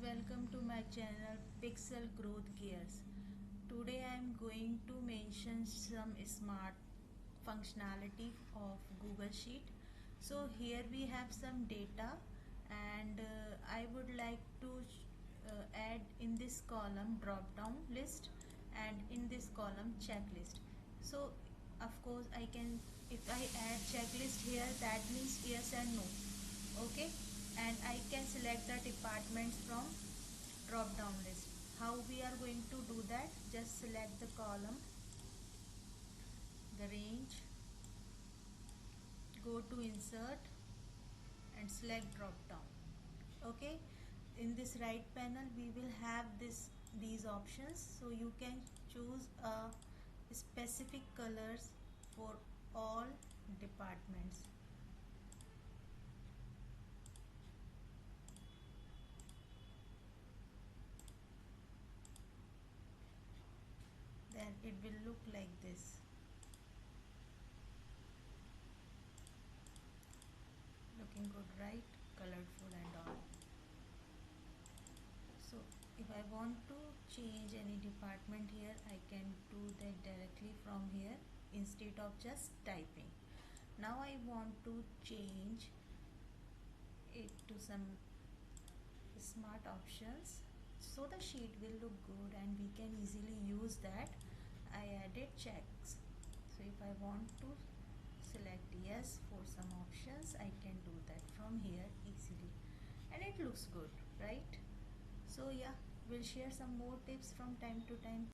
Welcome to my channel Pixel Growth Gears. Today I am going to mention some smart functionality of Google Sheet. So here we have some data and I would like to add in this column drop down list and in this column checklist. So of course I can, if I add checklist here, that means yes and no. Okay, and I can select the departments from drop down list. How we are going to do that? Just select the column, the range, go to insert and select drop down. Okay, in this right panel we will have these options, so you can choose specific colors for all departments. Then it will look like this. Looking good, right? Colorful and all. So if I want to change any department here, I can do that directly from here instead of just typing. Now I want to change it to some smart options so the sheet will look good and we can easily use that. I added checks. So if I want to select yes for some options, I can do that from here easily and it looks good, right? So yeah, we'll share some more tips from time to time.